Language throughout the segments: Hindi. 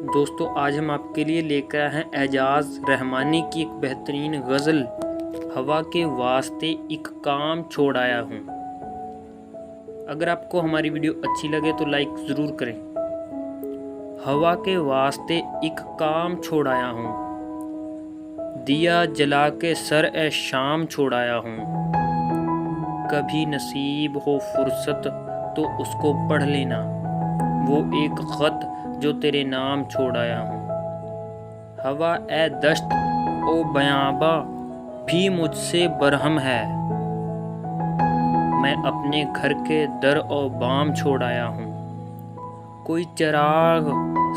दोस्तों आज हम आपके लिए लेकर आए हैं एजाज रहमानी की एक बेहतरीन गज़ल। हवा के वास्ते एक काम छोड़ आया हूँ। अगर आपको हमारी वीडियो अच्छी लगे तो लाइक ज़रूर करें। हवा के वास्ते एक काम छोड़ आया हूँ, दिया जला के सर ए शाम छोड़ आया हूँ। कभी नसीब हो फुर्सत तो उसको पढ़ लेना, वो एक ख़त जो तेरे नाम छोड़ आया हूँ। हवा ए दश्त ओ बयाबा भी मुझसे बरहम है, मैं अपने घर के दर ओ बाम छोड़ आया हूँ। कोई चिराग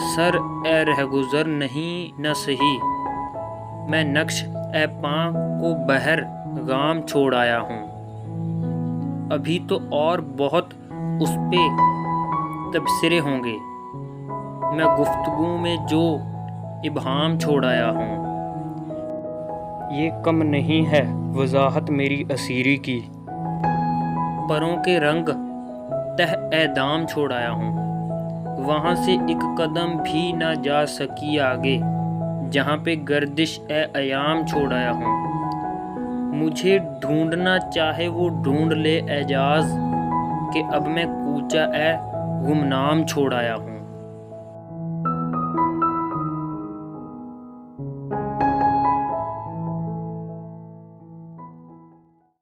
सर ए रहगुज़र नहीं न सही, मैं नक्श ए पाँ को बहर गाम छोड़ आया हूँ। अभी तो और बहुत उस पे तबसरे होंगे, मैं गुफ्तगू में जो इबहाम छोड़ आया हूँ। ये कम नहीं है वजाहत मेरी असीरी की, परों के रंग तह ए दाम छोड़ आया हूँ। वहाँ से एक कदम भी ना जा सकी आगे, जहाँ पे गर्दिश ए अयाम छोड़ आया हूँ। मुझे ढूंढना चाहे वो ढूंढ ले एजाज, कि अब मैं कूचा ए गुमनाम छोड़ आया हूँ।